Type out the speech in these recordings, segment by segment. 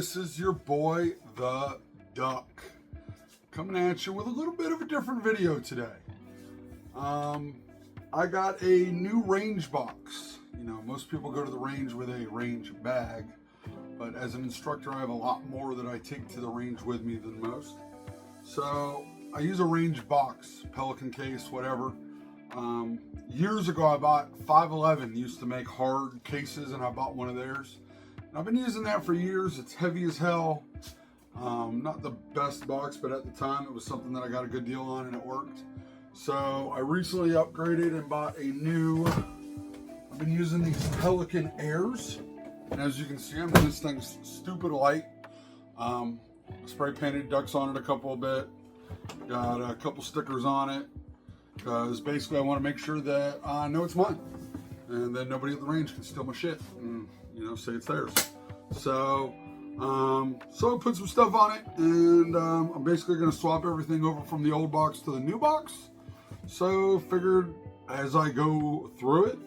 this is your boy, the Duck, coming at you with a little bit of a different video today. I got a new range box. You know, most people go to the range with a range bag, but as an instructor, I have a lot more that I take to the range with me than most. So I use a range box, Pelican case, whatever. Years ago, I bought 511, used to make hard cases, and I bought one of theirs. And I've been using that for years. It's heavy as hell. Not the best box, but at the time it was something that I got a good deal on and it worked. So I recently upgraded and bought a new, I've been using these Pelican Airs. And as you can see, this thing's stupid light. Spray painted ducks on it a couple of bit. Got a couple stickers on it. Because basically I want to make sure that I know it's mine. And then nobody at the range can steal my shit and, you know, say it's theirs. So I put some stuff on it, and I'm basically going to swap everything over from the old box to the new box. So figured as I go through it,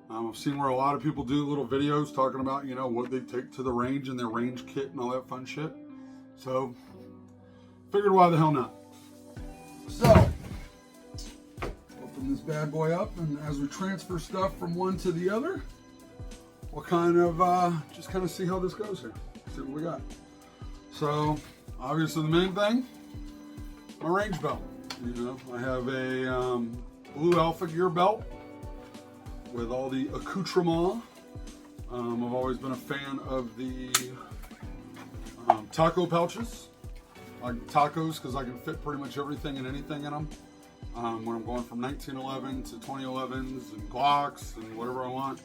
I've seen where a lot of people do little videos talking about, you know, what they take to the range and their range kit and all that fun shit. So figured why the hell not. So open this bad boy up, and as we transfer stuff from one to the other, we'll kind of just kind of see how this goes here. See what we got. So obviously the main thing, my range belt. You know, I have a blue Alpha Gear belt with all the accoutrements. I've always been a fan of the taco pouches. I like tacos because I can fit pretty much everything and anything in them. When I'm going from 1911 to 2011s and Glocks and whatever I want.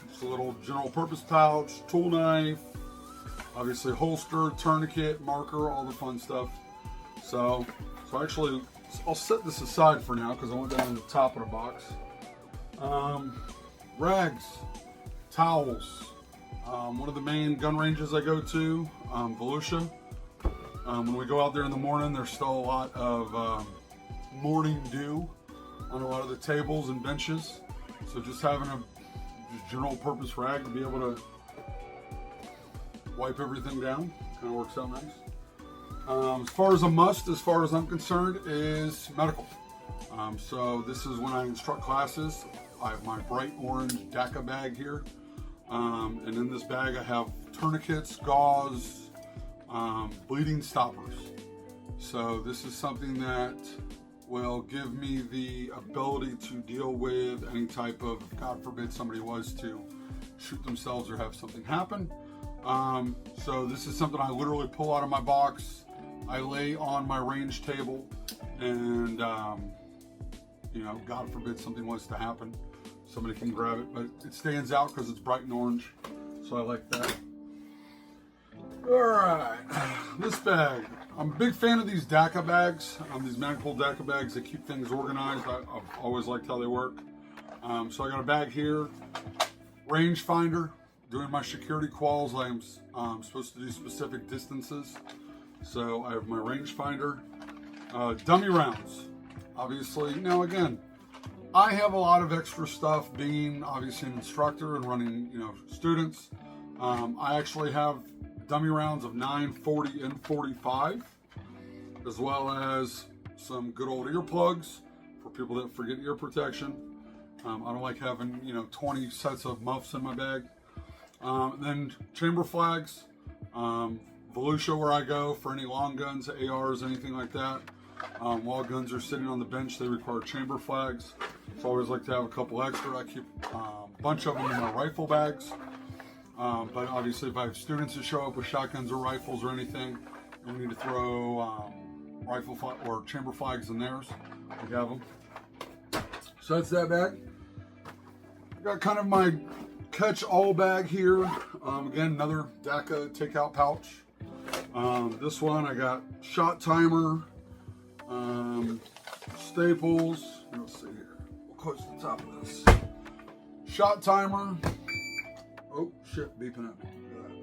Just a little general purpose pouch, tool knife, obviously holster, tourniquet, marker, all the fun stuff. So actually, I'll set this aside for now because I went down to the top of the box. Rags, towels. One of the main gun ranges I go to, Volusia. When we go out there in the morning, there's still a lot of morning dew on a lot of the tables and benches. So just having a general purpose rag to be able to wipe everything down kind of works out nice. As far as a must, as far as I'm concerned, is medical. So this is when I instruct classes. I have my bright orange DACA bag here. And in this bag I have tourniquets, gauze, bleeding stoppers. So this is something that will give me the ability to deal with any type of, God forbid somebody was to shoot themselves or have something happen. So this is something I literally pull out of my box. I lay on my range table, and you know, God forbid something was to happen, somebody can grab it, but it stands out because it's bright and orange, so I like that. All right, this bag. I'm a big fan of these DACA bags, these manifold DACA bags that keep things organized. I've always liked how they work. So I got a bag here, range finder. Doing my security quals, I'm supposed to do specific distances. So I have my range finder, dummy rounds. Obviously, now again, I have a lot of extra stuff being obviously an instructor and running, you know, students. I actually have dummy rounds of 9, 40, and 45, as well as some good old earplugs for people that forget ear protection. I don't like having, you know, 20 sets of muffs in my bag. Then chamber flags, Volusia where I go for any long guns, ARs, anything like that. While guns are sitting on the bench, they require chamber flags. So I always like to have a couple extra. I keep a bunch of them in my rifle bags. But obviously if I have students that show up with shotguns or rifles or anything, and we need to throw rifle or chamber flags in theirs, we have them. So that's that bag. I got kind of my catch-all bag here. Again, another DACA takeout pouch. This one I got shot timer, staples. Let's see here. We'll close the top of this. Shot timer. Oh shit, beeping at me. Look at that.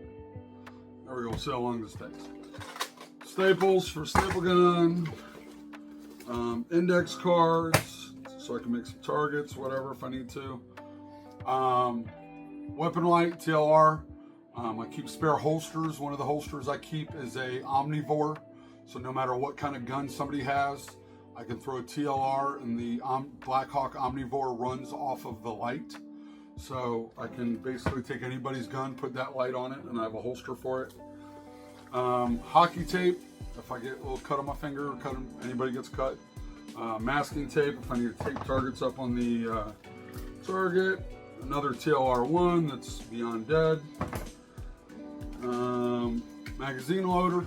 There we go. We'll see how long this takes. Staples for staple gun. Index cards so I can make some targets, whatever if I need to. Weapon light, TLR. I keep spare holsters. One of the holsters I keep is a omnivore. So no matter what kind of gun somebody has, I can throw a TLR, and the Blackhawk Omnivore runs off of the light. So I can basically take anybody's gun, put that light on it, and I have a holster for it. Hockey tape, if I get a little cut on my finger, anybody gets cut. Masking tape, if I need to tape targets up on the target. Another TLR1 that's beyond dead. Magazine loader,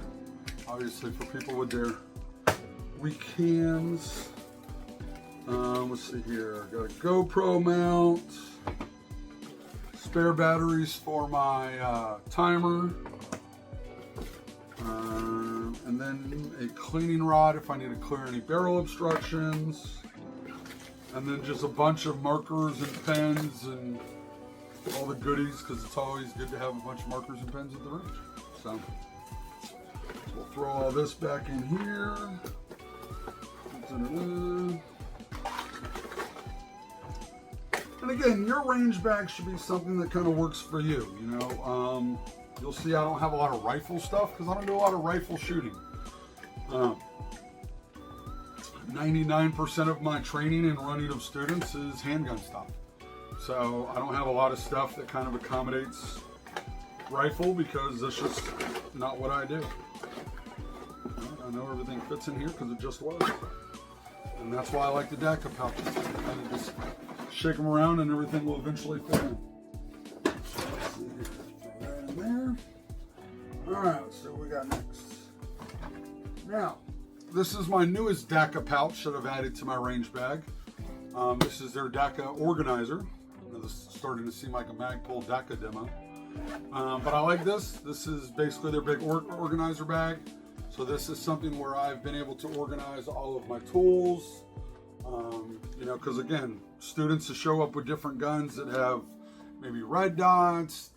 obviously for people with their weak hands. Let's see here, I got a GoPro mount, spare batteries for my timer, and then a cleaning rod if I need to clear any barrel obstructions, and then just a bunch of markers and pens and all the goodies, because it's always good to have a bunch of markers and pens at the range. So we'll throw all this back in here. And again, your range bag should be something that kind of works for you. You know, you'll see I don't have a lot of rifle stuff because I don't do a lot of rifle shooting. 99% of my training and running of students is handgun stuff. So I don't have a lot of stuff that kind of accommodates rifle because that's just not what I do. I know everything fits in here because it just was. And that's why I like the DACA pouches. Kind of just shake them around and everything will eventually fit in. Throw that in there. All right, let's see what we got next. Now, this is my newest DACA pouch that I've added to my range bag. This is their DACA organizer. This is starting to seem like a Magpul DACA demo. But I like this. This is basically their big organizer bag. So this is something where I've been able to organize all of my tools. You know, because again, students show up with different guns that have maybe red dots,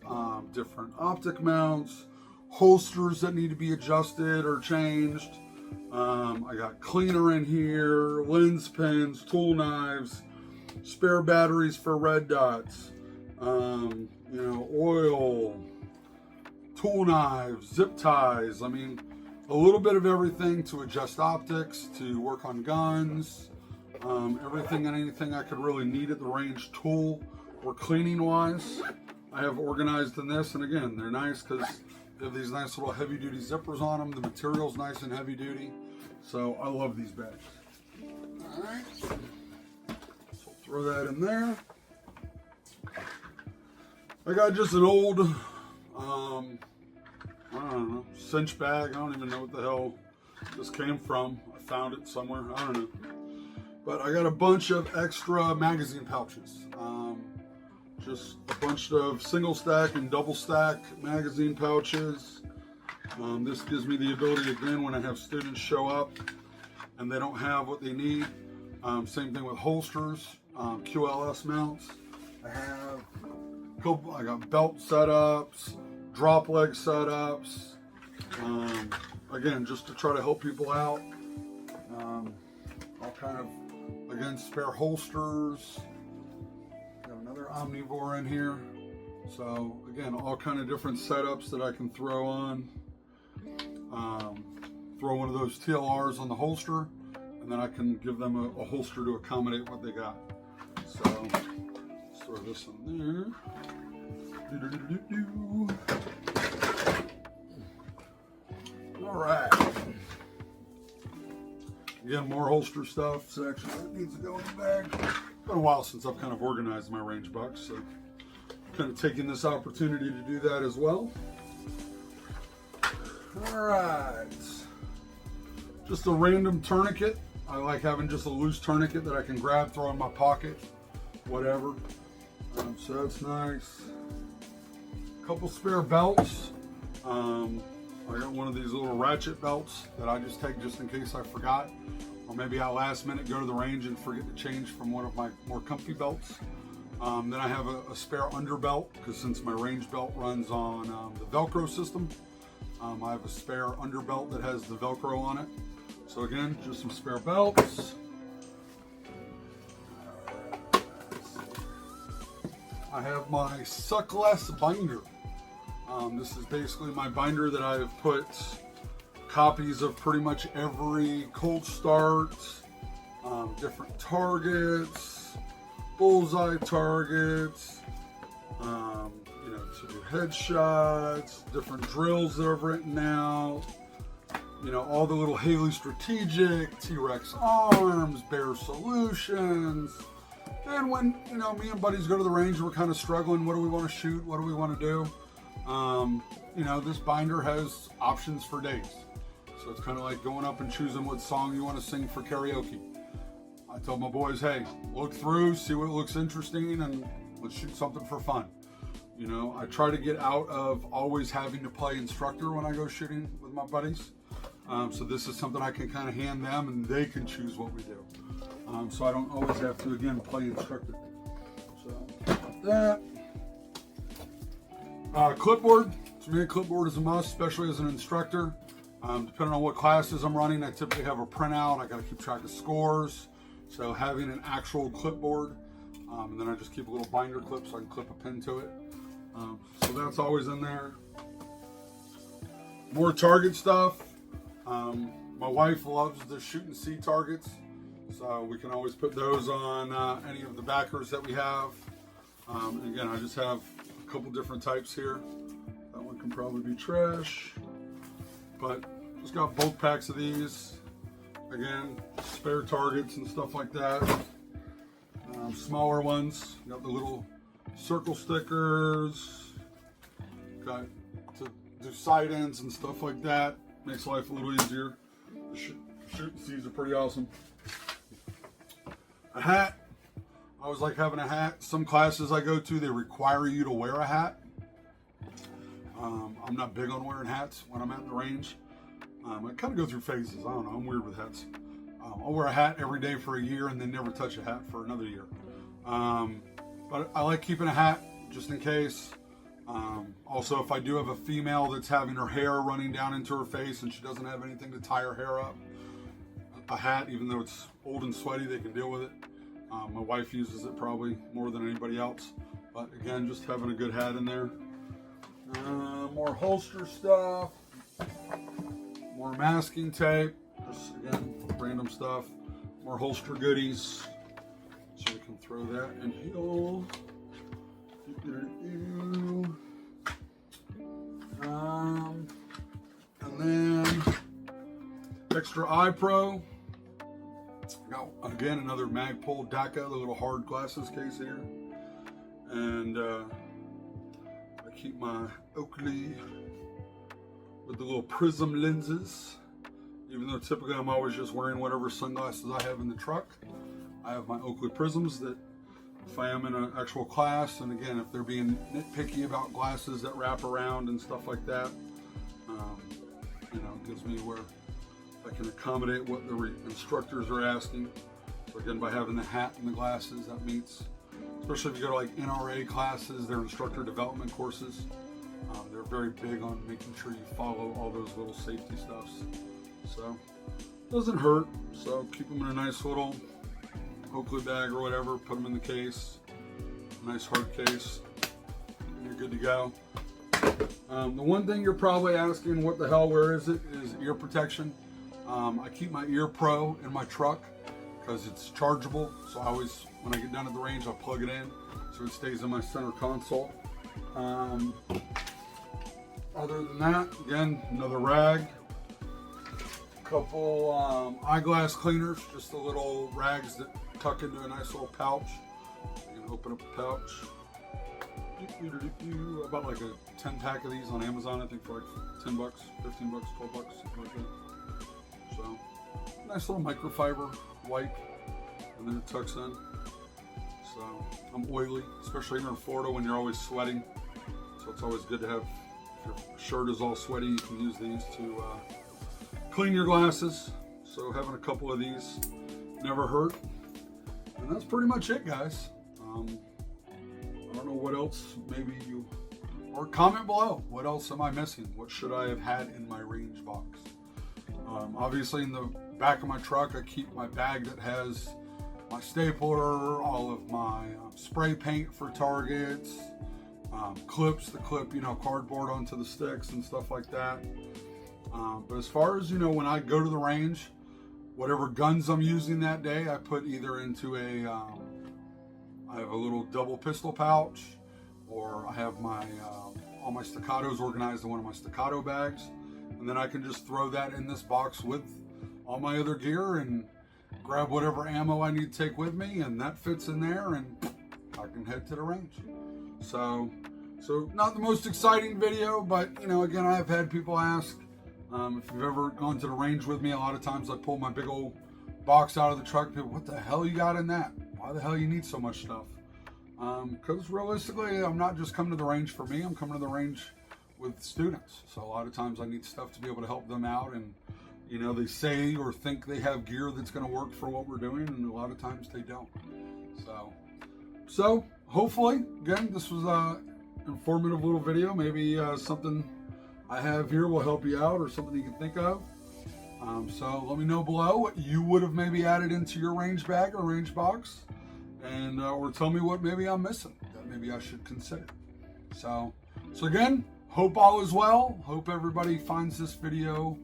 different optic mounts, holsters that need to be adjusted or changed. I got cleaner in here, lens pens, tool knives, spare batteries for red dots, you know, oil, tool knives, zip ties. I mean, a little bit of everything to adjust optics, to work on guns, everything and anything I could really need at the range tool or cleaning wise. I have organized in this, and again, they're nice because they have these nice little heavy duty zippers on them. The material's nice and heavy duty. So I love these bags. All right. So throw that in there. I got just an old, I don't know, cinch bag. I don't even know what the hell this came from. I found it somewhere. I don't know. But I got a bunch of extra magazine pouches. Just a bunch of single stack and double stack magazine pouches. This gives me the ability, again, when I have students show up and they don't have what they need. Same thing with holsters, QLS mounts. I got belt setups, drop leg setups. Again, just to try to help people out. All kind of, again, spare holsters. Got another omnivore in here. So again, all kind of different setups that I can throw on. Throw one of those TLRs on the holster, and then I can give them a holster to accommodate what they got. So let's throw this in there. All right. Again, more holster stuff section that needs to go in the bag. It's been a while since I've kind of organized my range box, so kind of taking this opportunity to do that as well. All right. Just a random tourniquet. I like having just a loose tourniquet that I can grab, throw in my pocket, whatever. So that's nice. A couple spare belts. I got one of these little ratchet belts that I just take just in case I forgot. Or maybe I last minute go to the range and forget to change from one of my more comfy belts. Then I have a spare underbelt, because since my range belt runs on the Velcro system, I have a spare underbelt that has the Velcro on it. So again, just some spare belts. I have my suckless binder. This is basically my binder that I've put copies of pretty much every cold start, different targets, bullseye targets, to do headshots, different drills that I've written out, all the little Haley Strategic, T-Rex arms, Bear Solutions. And when, me and buddies go to the range, we're kind of struggling. What do we want to shoot? What do we want to do? This binder has options for days. So it's kind of like going up and choosing what song you want to sing for karaoke. I tell my boys, hey, look through, see what looks interesting, and let's shoot something for fun. I try to get out of always having to play instructor when I go shooting with my buddies. So this is something I can kind of hand them and they can choose what we do. So I don't always have to, again, play instructor. So that. Clipboard. To me, a clipboard is a must, especially as an instructor. Depending on what classes I'm running, I typically have a printout. I got to keep track of scores. So having an actual clipboard, and then I just keep a little binder clip so I can clip a pin to it. So that's always in there. More target stuff. My wife loves the shoot and see targets, so we can always put those on any of the backers that we have. And again, I just have a couple different types here. That one can probably be trash, but just got bulk packs of these. Again, spare targets and stuff like that. Smaller ones, got the little circle stickers, got to do side ends and stuff like that. Makes life a little easier. The shoot and sees are pretty awesome. A hat. I always like having a hat. Some classes I go to, they require you to wear a hat. I'm not big on wearing hats when I'm at the range. I kind of go through phases. I don't know. I'm weird with hats. I'll wear a hat every day for a year and then never touch a hat for another year. But I like keeping a hat just in case. Also, if I do have a female that's having her hair running down into her face and she doesn't have anything to tie her hair up, a hat, even though it's old and sweaty, they can deal with it. My wife uses it probably more than anybody else. But again, just having a good hat in there. More holster stuff. More masking tape. Just, again, random stuff. More holster goodies. So we can throw that in here. And then extra eye pro. Got again another Magpul DACA, the little hard glasses case here. And I keep my Oakley with the little prism lenses. Even though typically I'm always just wearing whatever sunglasses I have in the truck, I have my Oakley prisms that if I am in an actual class, and again, if they're being nitpicky about glasses that wrap around and stuff like that, it gives me where I can accommodate what the instructors are asking. So again, by having the hat and the glasses, that meets, especially if you go to like NRA classes, their instructor development courses, they're very big on making sure you follow all those little safety stuffs. So it doesn't hurt. So keep them in a nice little Oakley bag or whatever, put them in the case, nice hard case, and you're good to go. The one thing you're probably asking, what the hell, where is it, is ear protection. I keep my Ear Pro in my truck because it's chargeable. So I always, when I get down at the range, I'll plug it in so it stays in my center console. Other than that, again, another rag. Couple eyeglass cleaners, just the little rags that tuck into a nice little pouch. You can open up the pouch. I bought like a 10 pack of these on Amazon, I think for like 10 bucks, 15 bucks, 12 bucks, something like that. So, nice little microfiber wipe, and then it tucks in. So, I'm oily, especially here in Florida when you're always sweating. So it's always good to have, if your shirt is all sweaty, you can use these to clean your glasses. So having a couple of these never hurt. And that's pretty much it, guys. I don't know what else, maybe you, or comment below, what else am I missing? What should I have had in my range box? Obviously in the back of my truck, I keep my bag that has my stapler, all of my spray paint for targets, clips to clip, cardboard onto the sticks and stuff like that. But as far as, when I go to the range, whatever guns I'm using that day, I put either into I have a little double pistol pouch, or I have all my staccatos organized in one of my staccato bags. And then I can just throw that in this box with all my other gear and grab whatever ammo I need to take with me, and that fits in there, and I can head to the range. So not the most exciting video, but again, I've had people ask if you've ever gone to the range with me. A lot of times I pull my big old box out of the truck. People, what the hell you got in that? Why the hell you need so much stuff? Because realistically, I'm not just coming to the range for me. I'm coming to the range with students. So a lot of times I need stuff to be able to help them out, and they say or think they have gear that's going to work for what we're doing, and a lot of times they don't. So hopefully, again, this was a informative little video. Maybe something I have here will help you out, or something you can think of. So let me know below what you would have maybe added into your range bag or range box, and or tell me what maybe I'm missing that maybe I should consider. So again, hope all is well. Hope everybody finds this video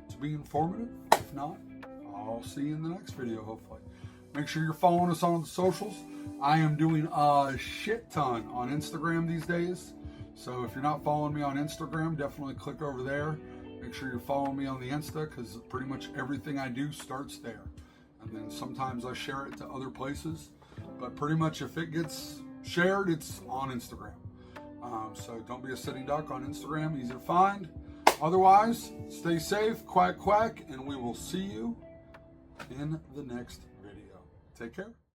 to be informative. If not, I'll see you in the next video, hopefully. Make sure you're following us on the socials. I am doing a shit ton on Instagram these days. So if you're not following me on Instagram, definitely click over there. Make sure you're following me on the Insta, because pretty much everything I do starts there. And then sometimes I share it to other places. But pretty much if it gets shared, it's on Instagram. So don't be a sitting duck on Instagram. Easy to find. Otherwise, stay safe, quack, quack, and we will see you in the next video. Take care.